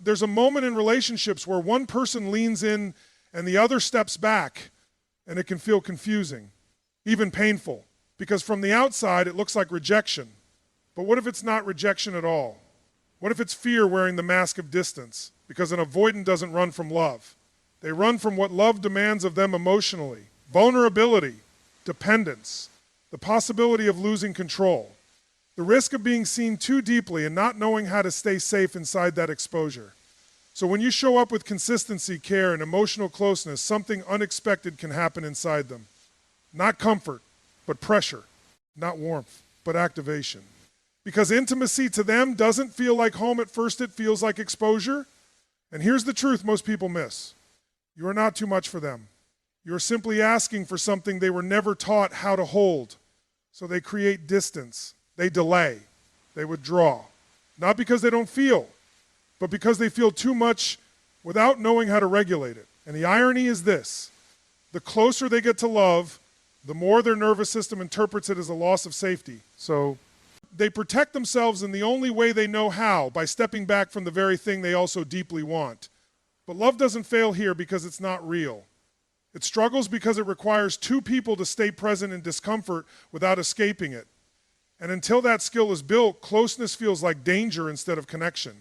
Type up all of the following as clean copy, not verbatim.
there's a moment in relationships where one person leans in and the other steps back, and it can feel confusing, even painful, because from the outside it looks like rejection. But what if it's not rejection at all? What if it's fear wearing the mask of distance? Because an avoidant doesn't run from love. They run from what love demands of them emotionally: vulnerability, dependence, the possibility of losing control, the risk of being seen too deeply and not knowing how to stay safe inside that exposure. So when you show up with consistency, care, and emotional closeness, something unexpected can happen inside them. Not comfort, but pressure. Not warmth, but activation. Because intimacy to them doesn't feel like home at first, it feels like exposure. And here's the truth most people miss. You are not too much for them. You are simply asking for something they were never taught how to hold. So they create distance. They delay. They withdraw. Not because they don't feel, but because they feel too much without knowing how to regulate it. And the irony is this: the closer they get to love, the more their nervous system interprets it as a loss of safety. So they protect themselves in the only way they know how, by stepping back from the very thing they also deeply want. But love doesn't fail here because it's not real. It struggles because it requires two people to stay present in discomfort without escaping it. And until that skill is built, closeness feels like danger instead of connection.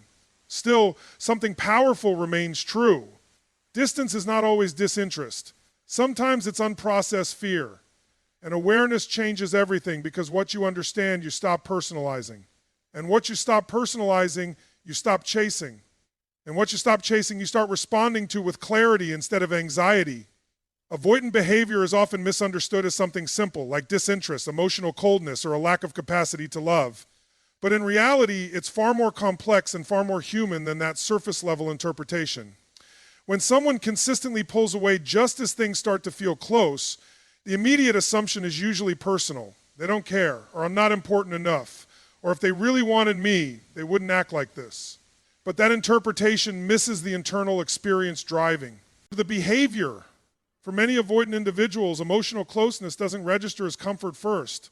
Still, something powerful remains true. Distance is not always disinterest. Sometimes it's unprocessed fear. And awareness changes everything, because what you understand, you stop personalizing. And what you stop personalizing, you stop chasing. And what you stop chasing, you start responding to with clarity instead of anxiety. Avoidant behavior is often misunderstood as something simple, like disinterest, emotional coldness, or a lack of capacity to love. But in reality, it's far more complex and far more human than that surface-level interpretation. When someone consistently pulls away just as things start to feel close, the immediate assumption is usually personal. They don't care, or I'm not important enough, or if they really wanted me, they wouldn't act like this. But that interpretation misses the internal experience driving. The behavior. For many avoidant individuals, emotional closeness doesn't register as comfort first.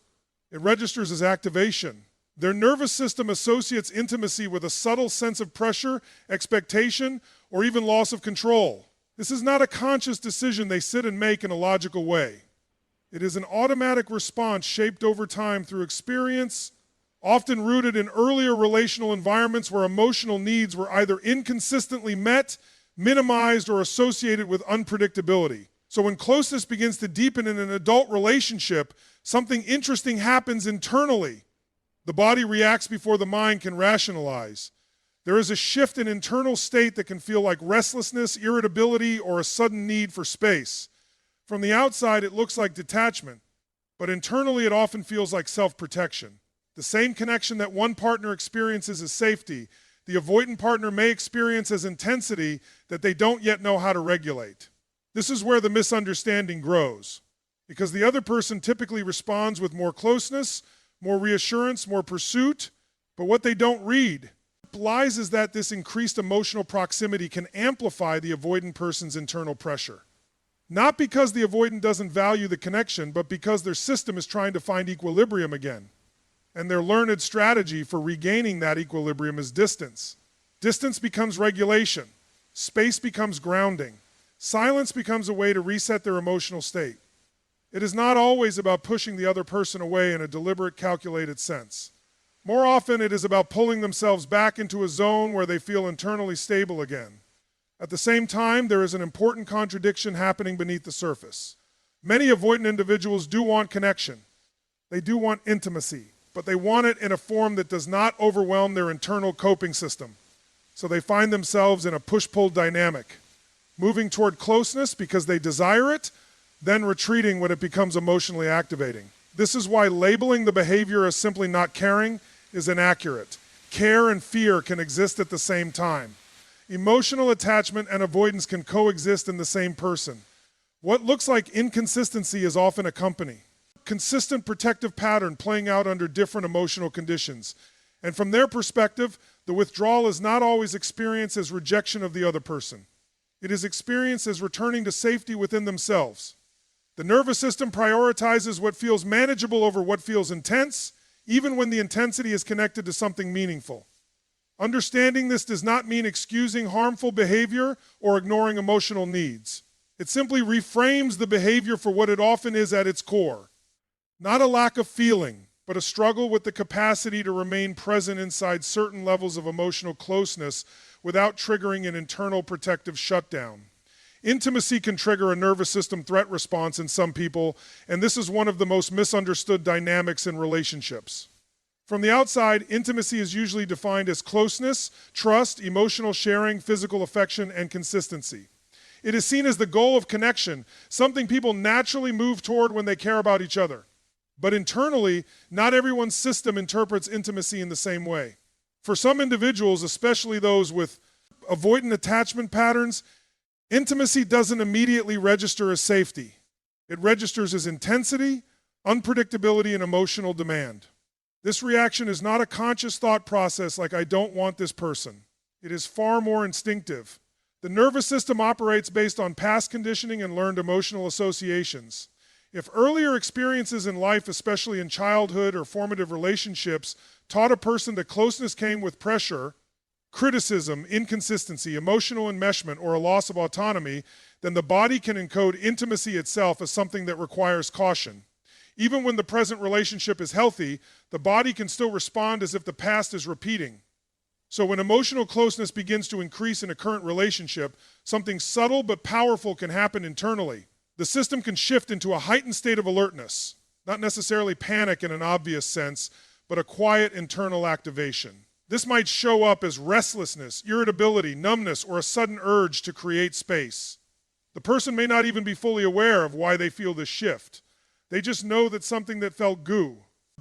It registers as activation. Their nervous system associates intimacy with a subtle sense of pressure, expectation, or even loss of control. This is not a conscious decision they sit and make in a logical way. It is an automatic response shaped over time through experience, often rooted in earlier relational environments where emotional needs were either inconsistently met, minimized, or associated with unpredictability. So when closeness begins to deepen in an adult relationship, something interesting happens internally. The body reacts before the mind can rationalize. There is a shift in internal state that can feel like restlessness, irritability, or a sudden need for space. From the outside, it looks like detachment, but internally it often feels like self-protection. The same connection that one partner experiences as safety, the avoidant partner may experience as intensity that they don't yet know how to regulate. This is where the misunderstanding grows, because the other person typically responds with more closeness, more reassurance, more pursuit, but what they don't read lies is that this increased emotional proximity can amplify the avoidant person's internal pressure. Not because the avoidant doesn't value the connection, but because their system is trying to find equilibrium again. And their learned strategy for regaining that equilibrium is distance. Distance becomes regulation. Space becomes grounding. Silence becomes a way to reset their emotional state. It is not always about pushing the other person away in a deliberate, calculated sense. More often, it is about pulling themselves back into a zone where they feel internally stable again. At the same time, there is an important contradiction happening beneath the surface. Many avoidant individuals do want connection. They do want intimacy, but they want it in a form that does not overwhelm their internal coping system. So they find themselves in a push-pull dynamic, moving toward closeness because they desire it, then retreating when it becomes emotionally activating. This is why labeling the behavior as simply not caring is inaccurate. Care and fear can exist at the same time. Emotional attachment and avoidance can coexist in the same person. What looks like inconsistency is often a company. Consistent protective pattern playing out under different emotional conditions. And from their perspective, the withdrawal is not always experienced as rejection of the other person. It is experienced as returning to safety within themselves. The nervous system prioritizes what feels manageable over what feels intense, even when the intensity is connected to something meaningful. Understanding this does not mean excusing harmful behavior or ignoring emotional needs. It simply reframes the behavior for what it often is at its core. Not a lack of feeling, but a struggle with the capacity to remain present inside certain levels of emotional closeness without triggering an internal protective shutdown. Intimacy can trigger a nervous system threat response in some people, and this is one of the most misunderstood dynamics in relationships. From the outside, intimacy is usually defined as closeness, trust, emotional sharing, physical affection, and consistency. It is seen as the goal of connection, something people naturally move toward when they care about each other. But internally, not everyone's system interprets intimacy in the same way. For some individuals, especially those with avoidant attachment patterns, intimacy doesn't immediately register as safety. It registers as intensity, unpredictability, and emotional demand. This reaction is not a conscious thought process like "I don't want this person." It is far more instinctive. The nervous system operates based on past conditioning and learned emotional associations. If earlier experiences in life, especially in childhood or formative relationships, taught a person that closeness came with pressure, criticism, inconsistency, emotional enmeshment, or a loss of autonomy, then the body can encode intimacy itself as something that requires caution. Even when the present relationship is healthy, the body can still respond as if the past is repeating. So when emotional closeness begins to increase in a current relationship, something subtle but powerful can happen internally. The system can shift into a heightened state of alertness, not necessarily panic in an obvious sense, but a quiet internal activation. This might show up as restlessness, irritability, numbness, or a sudden urge to create space. The person may not even be fully aware of why they feel this shift. They just know that something that felt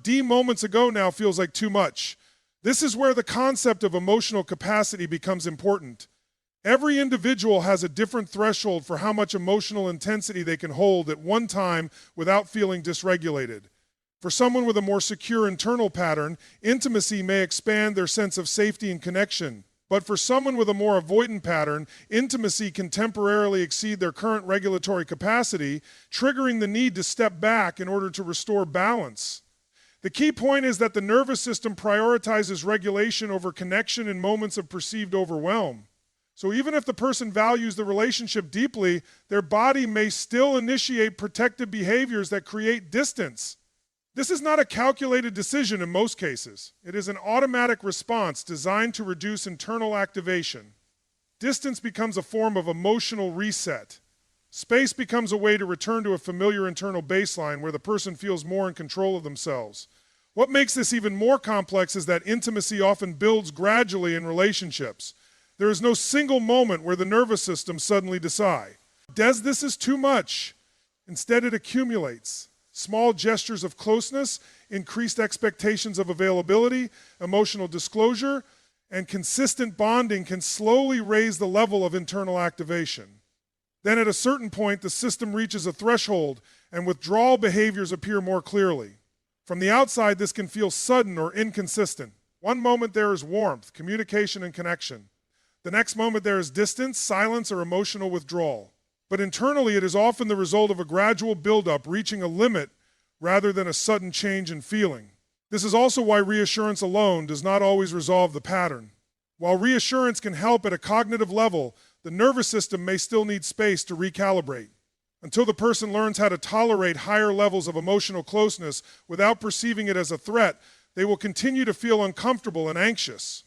moments ago now feels like too much. This is where the concept of emotional capacity becomes important. Every individual has a different threshold for how much emotional intensity they can hold at one time without feeling dysregulated. For someone with a more secure internal pattern, intimacy may expand their sense of safety and connection. But for someone with a more avoidant pattern, intimacy can temporarily exceed their current regulatory capacity, triggering the need to step back in order to restore balance. The key point is that the nervous system prioritizes regulation over connection in moments of perceived overwhelm. So even if the person values the relationship deeply, their body may still initiate protective behaviors that create distance. This is not a calculated decision in most cases. It is an automatic response designed to reduce internal activation. Distance becomes a form of emotional reset. Space becomes a way to return to a familiar internal baseline where the person feels more in control of themselves. What makes this even more complex is that intimacy often builds gradually in relationships. There is no single moment where the nervous system suddenly decides, this is too much. Instead, it accumulates. Small gestures of closeness, increased expectations of availability, emotional disclosure, and consistent bonding can slowly raise the level of internal activation. Then at a certain point, the system reaches a threshold and withdrawal behaviors appear more clearly. From the outside, this can feel sudden or inconsistent. One moment there is warmth, communication, and connection. The next moment there is distance, silence, or emotional withdrawal. But internally, it is often the result of a gradual buildup, reaching a limit rather than a sudden change in feeling. This is also why reassurance alone does not always resolve the pattern. While reassurance can help at a cognitive level, the nervous system may still need space to recalibrate. Until the person learns how to tolerate higher levels of emotional closeness without perceiving it as a threat, they will continue to feel uncomfortable and anxious.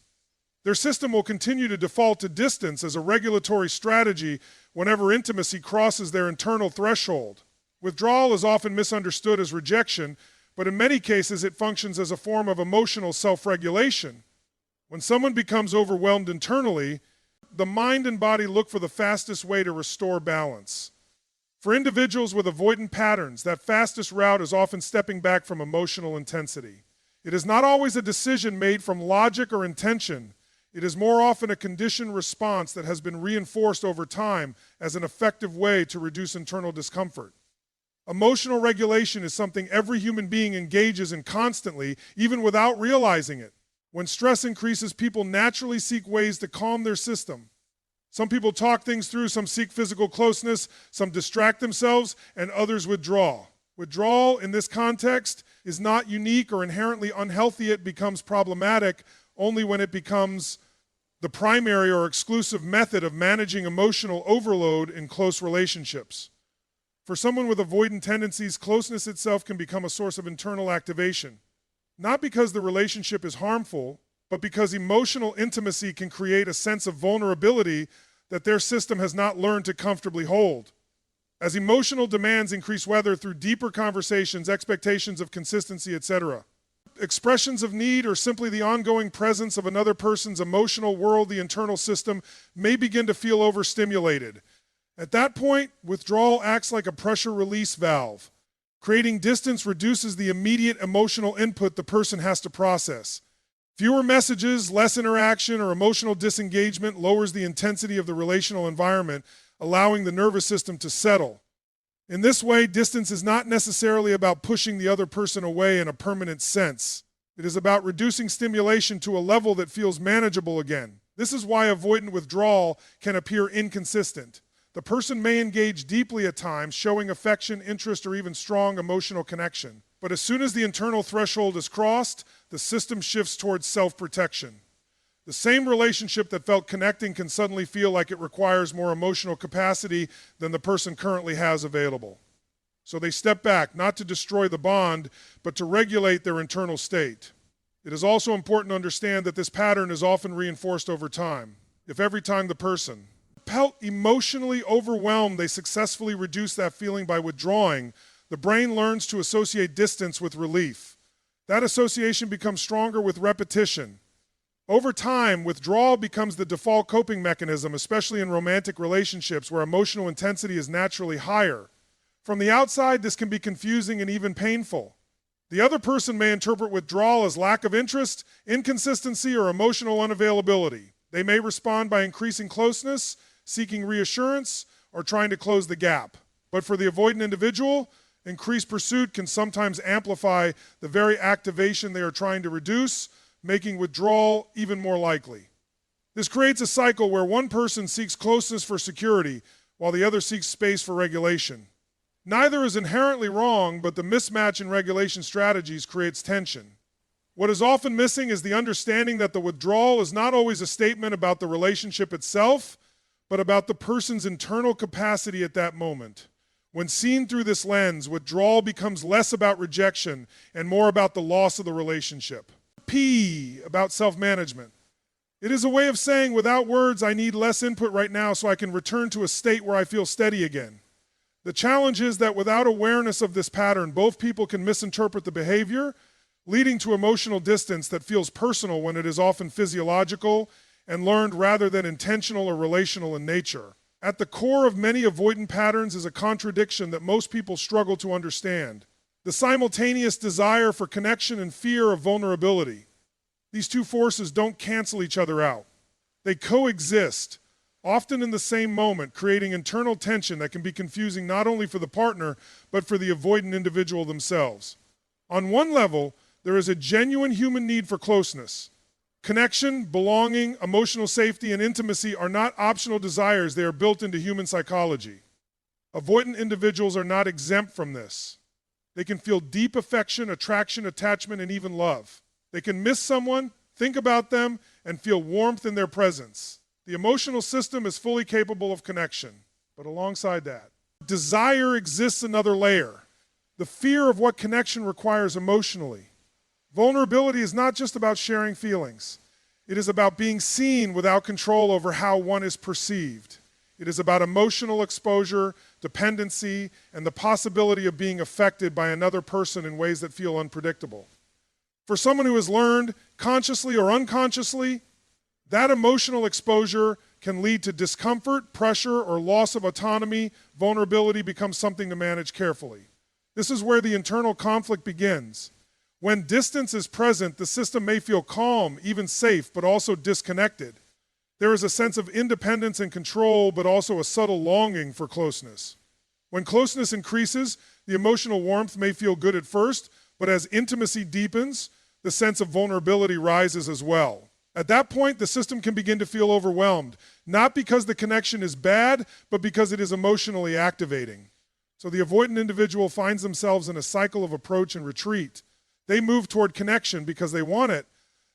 Their system will continue to default to distance as a regulatory strategy whenever intimacy crosses their internal threshold. Withdrawal is often misunderstood as rejection, but in many cases it functions as a form of emotional self-regulation. When someone becomes overwhelmed internally, the mind and body look for the fastest way to restore balance. For individuals with avoidant patterns, that fastest route is often stepping back from emotional intensity. It is not always a decision made from logic or intention. It is more often a conditioned response that has been reinforced over time as an effective way to reduce internal discomfort. Emotional regulation is something every human being engages in constantly, even without realizing it. When stress increases, people naturally seek ways to calm their system. Some people talk things through, some seek physical closeness, some distract themselves, and others withdraw. Withdrawal in this context is not unique or inherently unhealthy. It becomes problematic only when it becomes the primary or exclusive method of managing emotional overload in close relationships. For someone with avoidant tendencies, closeness itself can become a source of internal activation, not because the relationship is harmful, but because emotional intimacy can create a sense of vulnerability that their system has not learned to comfortably hold. As emotional demands increase, whether through deeper conversations, expectations of consistency, etc., expressions of need, or simply the ongoing presence of another person's emotional world, the internal system may begin to feel overstimulated. At that point, withdrawal acts like a pressure release valve. Creating distance reduces the immediate emotional input the person has to process. Fewer messages, less interaction, or emotional disengagement lowers the intensity of the relational environment, allowing the nervous system to settle. In this way, distance is not necessarily about pushing the other person away in a permanent sense. It is about reducing stimulation to a level that feels manageable again. This is why avoidant withdrawal can appear inconsistent. The person may engage deeply at times, showing affection, interest, or even strong emotional connection. But as soon as the internal threshold is crossed, the system shifts towards self-protection. The same relationship that felt connecting can suddenly feel like it requires more emotional capacity than the person currently has available. So they step back, not to destroy the bond, but to regulate their internal state. It is also important to understand that this pattern is often reinforced over time. If every time the person felt emotionally overwhelmed, they successfully reduce that feeling by withdrawing, the brain learns to associate distance with relief. That association becomes stronger with repetition. Over time, withdrawal becomes the default coping mechanism, especially in romantic relationships where emotional intensity is naturally higher. From the outside, this can be confusing and even painful. The other person may interpret withdrawal as lack of interest, inconsistency, or emotional unavailability. They may respond by increasing closeness, seeking reassurance, or trying to close the gap. But for the avoidant individual, increased pursuit can sometimes amplify the very activation they are trying to reduce, making withdrawal even more likely. This creates a cycle where one person seeks closeness for security, while the other seeks space for regulation. Neither is inherently wrong, but the mismatch in regulation strategies creates tension. What is often missing is the understanding that the withdrawal is not always a statement about the relationship itself, but about the person's internal capacity at that moment. When seen through this lens, withdrawal becomes less about rejection and more about the loss of the relationship. P, about self-management. It is a way of saying, without words, I need less input right now so I can return to a state where I feel steady again. The challenge is that without awareness of this pattern, both people can misinterpret the behavior, leading to emotional distance that feels personal when it is often physiological and learned rather than intentional or relational in nature. At the core of many avoidant patterns is a contradiction that most people struggle to understand: the simultaneous desire for connection and fear of vulnerability. These two forces don't cancel each other out. They coexist, often in the same moment, creating internal tension that can be confusing not only for the partner, but for the avoidant individual themselves. On one level, there is a genuine human need for closeness. Connection, belonging, emotional safety, and intimacy are not optional desires. They are built into human psychology. Avoidant individuals are not exempt from this. They can feel deep affection, attraction, attachment, and even love. They can miss someone, think about them, and feel warmth in their presence. The emotional system is fully capable of connection. But alongside that, desire exists another layer: the fear of what connection requires emotionally. Vulnerability is not just about sharing feelings. It is about being seen without control over how one is perceived. It is about emotional exposure, dependency, and the possibility of being affected by another person in ways that feel unpredictable. For someone who has learned, consciously or unconsciously, that emotional exposure can lead to discomfort, pressure, or loss of autonomy. Vulnerability becomes something to manage carefully. This is where the internal conflict begins. When distance is present, the system may feel calm, even safe, but also disconnected. There is a sense of independence and control, but also a subtle longing for closeness. When closeness increases, the emotional warmth may feel good at first, but as intimacy deepens, the sense of vulnerability rises as well. At that point, the system can begin to feel overwhelmed, not because the connection is bad, but because it is emotionally activating. So the avoidant individual finds themselves in a cycle of approach and retreat. They move toward connection because they want it,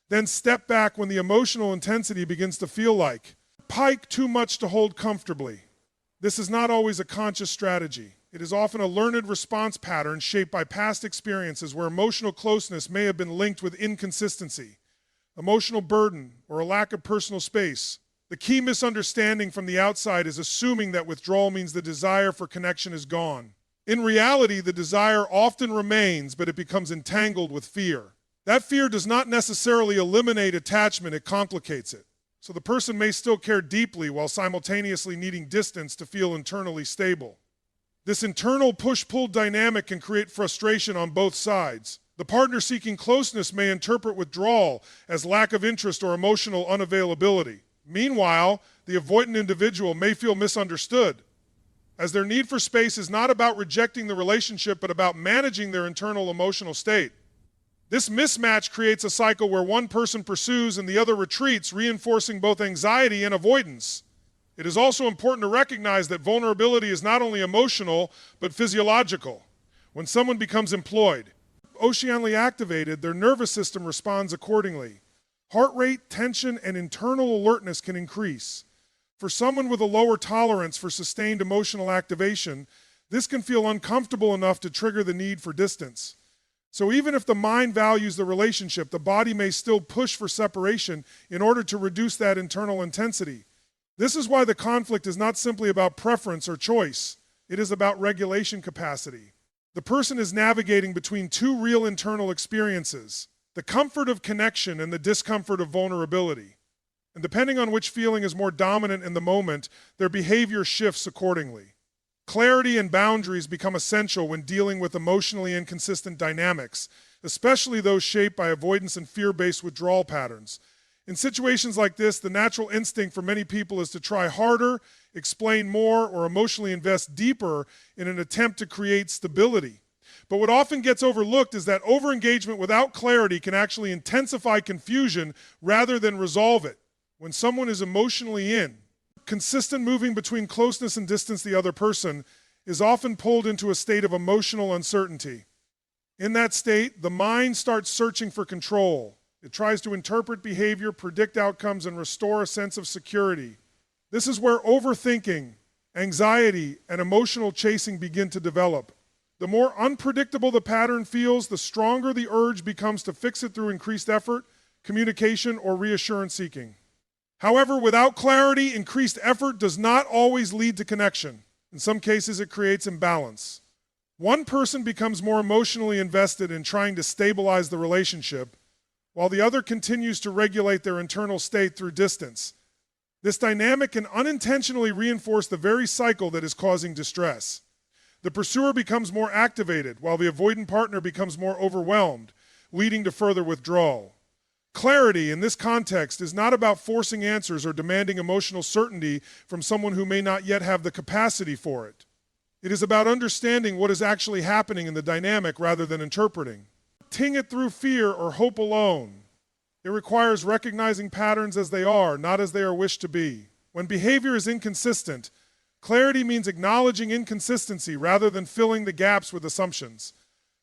Then step back when the emotional intensity begins to feel like pike too much to hold comfortably. This is not always a conscious strategy. It is often a learned response pattern shaped by past experiences where emotional closeness may have been linked with inconsistency, emotional burden, or a lack of personal space. The key misunderstanding from the outside is assuming that withdrawal means the desire for connection is gone. In reality, the desire often remains, but it becomes entangled with fear. That fear does not necessarily eliminate attachment, it complicates it. So the person may still care deeply while simultaneously needing distance to feel internally stable. This internal push-pull dynamic can create frustration on both sides. The partner seeking closeness may interpret withdrawal as lack of interest or emotional unavailability. Meanwhile, the avoidant individual may feel misunderstood, as their need for space is not about rejecting the relationship, but about managing their internal emotional state. This mismatch creates a cycle where one person pursues and the other retreats, reinforcing both anxiety and avoidance. It is also important to recognize that vulnerability is not only emotional, but physiological. When someone becomes employed, emotionally activated, their nervous system responds accordingly. Heart rate, tension, and internal alertness can increase. For someone with a lower tolerance for sustained emotional activation, this can feel uncomfortable enough to trigger the need for distance. So even if the mind values the relationship, the body may still push for separation in order to reduce that internal intensity. This is why the conflict is not simply about preference or choice. It is about regulation capacity. The person is navigating between two real internal experiences, the comfort of connection and the discomfort of vulnerability. And depending on which feeling is more dominant in the moment, their behavior shifts accordingly. Clarity and boundaries become essential when dealing with emotionally inconsistent dynamics, especially those shaped by avoidance and fear-based withdrawal patterns. In situations like this, the natural instinct for many people is to try harder, explain more, or emotionally invest deeper in an attempt to create stability. But what often gets overlooked is that overengagement without clarity can actually intensify confusion rather than resolve it. When someone is emotionally in, consistent moving between closeness and distance, the other person is often pulled into a state of emotional uncertainty. In that state, the mind starts searching for control. It tries to interpret behavior, predict outcomes, and restore a sense of security. This is where overthinking, anxiety, and emotional chasing begin to develop. The more unpredictable the pattern feels, the stronger the urge becomes to fix it through increased effort, communication, or reassurance seeking. However, without clarity, increased effort does not always lead to connection. In some cases, it creates imbalance. One person becomes more emotionally invested in trying to stabilize the relationship, while the other continues to regulate their internal state through distance. This dynamic can unintentionally reinforce the very cycle that is causing distress. The pursuer becomes more activated, while the avoidant partner becomes more overwhelmed, leading to further withdrawal. Clarity in this context is not about forcing answers or demanding emotional certainty from someone who may not yet have the capacity for it. It is about understanding what is actually happening in the dynamic rather than interpreting. Ting it through fear or hope alone. It requires recognizing patterns as they are, not as they are wished to be. When behavior is inconsistent, clarity means acknowledging inconsistency rather than filling the gaps with assumptions.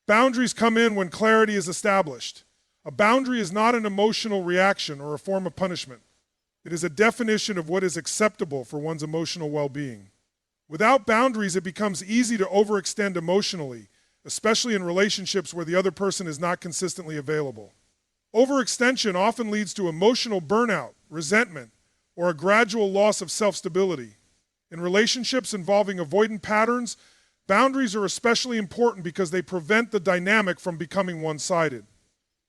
Boundaries come in when clarity is established. A boundary is not an emotional reaction or a form of punishment. It is a definition of what is acceptable for one's emotional well-being. Without boundaries, it becomes easy to overextend emotionally, especially in relationships where the other person is not consistently available. Overextension often leads to emotional burnout, resentment, or a gradual loss of self-stability. In relationships involving avoidant patterns, boundaries are especially important because they prevent the dynamic from becoming one-sided.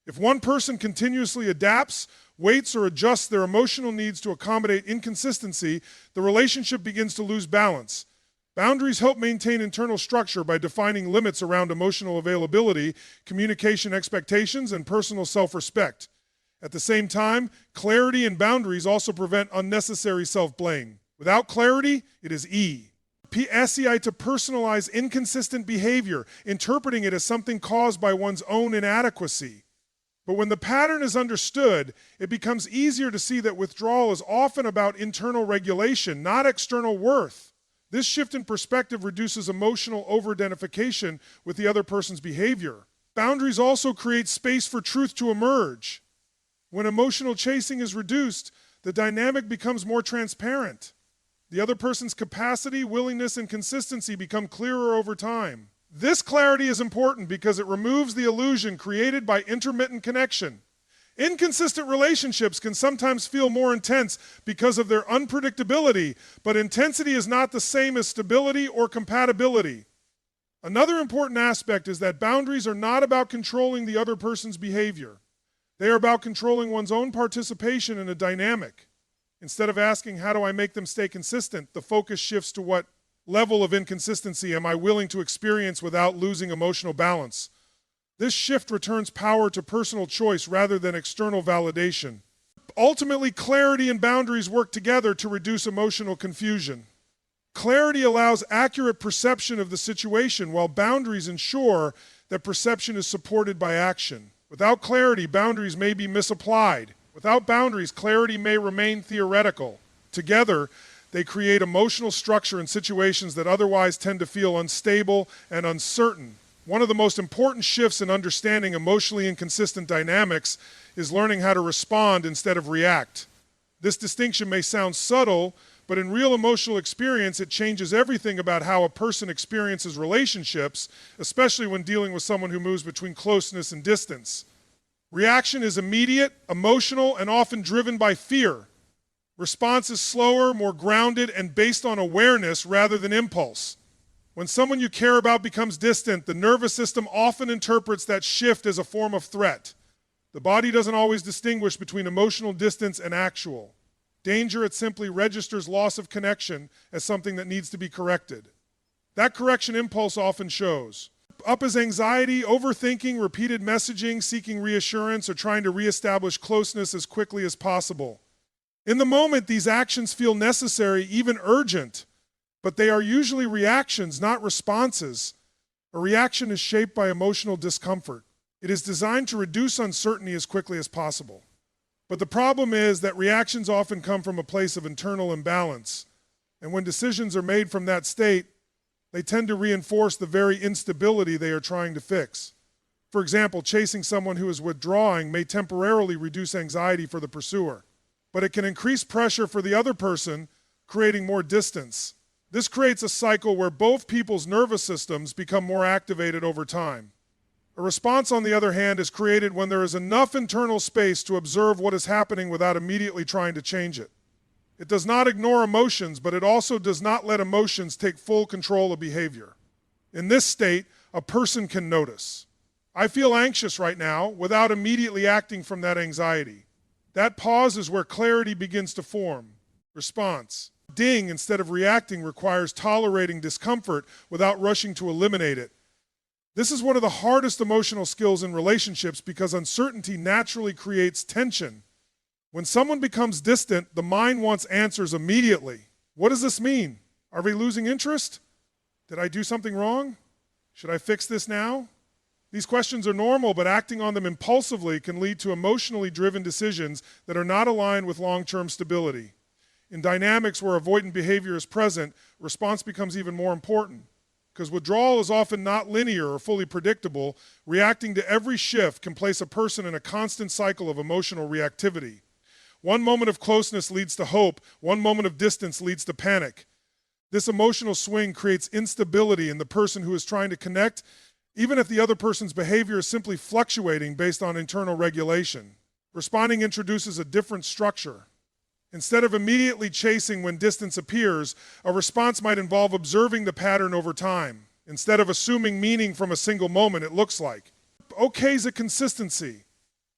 If one person continuously adapts, waits, or adjusts their emotional needs to accommodate inconsistency, the relationship begins to lose balance. Boundaries help maintain internal structure by defining limits around emotional availability, communication expectations, and personal self-respect. At the same time, clarity and boundaries also prevent unnecessary self-blame. Without clarity, it is SEI to personalize inconsistent behavior, interpreting it as something caused by one's own inadequacy. But when the pattern is understood, it becomes easier to see that withdrawal is often about internal regulation, not external worth. This shift in perspective reduces emotional over-identification with the other person's behavior. Boundaries also create space for truth to emerge. When emotional chasing is reduced, the dynamic becomes more transparent. The other person's capacity, willingness, and consistency become clearer over time. This clarity is important because it removes the illusion created by intermittent connection. Inconsistent relationships can sometimes feel more intense because of their unpredictability, but intensity is not the same as stability or compatibility. Another important aspect is that boundaries are not about controlling the other person's behavior. They are about controlling one's own participation in a dynamic. Instead of asking, how do I make them stay consistent, the focus shifts to what level of inconsistency am I willing to experience without losing emotional balance. This shift returns power to personal choice rather than external validation. Ultimately, clarity and boundaries work together to reduce emotional confusion. Clarity allows accurate perception of the situation, while boundaries ensure that perception is supported by action. Without clarity, boundaries may be misapplied. Without boundaries, clarity may remain theoretical. Together, they create emotional structure in situations that otherwise tend to feel unstable and uncertain. One of the most important shifts in understanding emotionally inconsistent dynamics is learning how to respond instead of react. This distinction may sound subtle, but in real emotional experience, it changes everything about how a person experiences relationships, especially when dealing with someone who moves between closeness and distance. Reaction is immediate, emotional, and often driven by fear. Response is slower, more grounded, and based on awareness rather than impulse. When someone you care about becomes distant, the nervous system often interprets that shift as a form of threat. The body doesn't always distinguish between emotional distance and actual danger. It simply registers loss of connection as something that needs to be corrected. That correction impulse often shows up as anxiety, overthinking, repeated messaging, seeking reassurance, or trying to reestablish closeness as quickly as possible. In the moment, these actions feel necessary, even urgent, but they are usually reactions, not responses. A reaction is shaped by emotional discomfort. It is designed to reduce uncertainty as quickly as possible. But the problem is that reactions often come from a place of internal imbalance. And when decisions are made from that state, they tend to reinforce the very instability they are trying to fix. For example, chasing someone who is withdrawing may temporarily reduce anxiety for the pursuer, but it can increase pressure for the other person, creating more distance. This creates a cycle where both people's nervous systems become more activated over time. A response, on the other hand, is created when there is enough internal space to observe what is happening without immediately trying to change it. It does not ignore emotions, but it also does not let emotions take full control of behavior. In this state, a person can notice, I feel anxious right now, without immediately acting from that anxiety. That pause is where clarity begins to form. Response. Ding instead of reacting requires tolerating discomfort without rushing to eliminate it. This is one of the hardest emotional skills in relationships because uncertainty naturally creates tension. When someone becomes distant, the mind wants answers immediately. What does this mean? Are we losing interest? Did I do something wrong? Should I fix this now? These questions are normal, but acting on them impulsively can lead to emotionally driven decisions that are not aligned with long-term stability. In dynamics where avoidant behavior is present, response becomes even more important. Because withdrawal is often not linear or fully predictable, reacting to every shift can place a person in a constant cycle of emotional reactivity. One moment of closeness leads to hope, one moment of distance leads to panic. This emotional swing creates instability in the person who is trying to connect, even if the other person's behavior is simply fluctuating based on internal regulation. Responding introduces a different structure. Instead of immediately chasing when distance appears, a response might involve observing the pattern over time. Instead of assuming meaning from a single moment, it looks like. Okay's a consistency.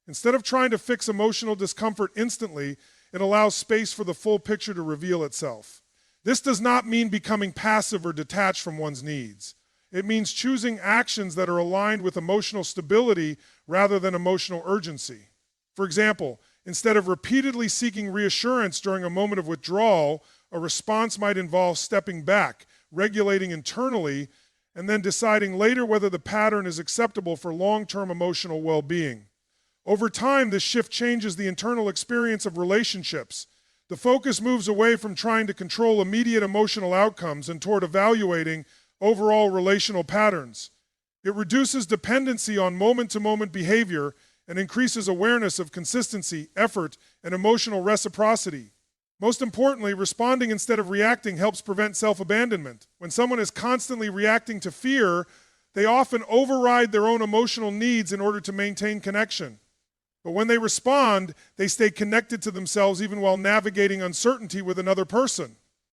Instead of trying to fix emotional discomfort instantly, it allows space for the full picture to reveal itself. This does not mean becoming passive or detached from one's needs. It means choosing actions that are aligned with emotional stability rather than emotional urgency. For example, instead of repeatedly seeking reassurance during a moment of withdrawal, a response might involve stepping back, regulating internally, and then deciding later whether the pattern is acceptable for long-term emotional well-being. Over time, this shift changes the internal experience of relationships. The focus moves away from trying to control immediate emotional outcomes and toward evaluating overall relational patterns. It reduces dependency on moment-to-moment behavior and increases awareness of consistency, effort, and emotional reciprocity. Most importantly, responding instead of reacting helps prevent self-abandonment. When someone is constantly reacting to fear, they often override their own emotional needs in order to maintain connection. But when they respond, they stay connected to themselves even while navigating uncertainty with another person.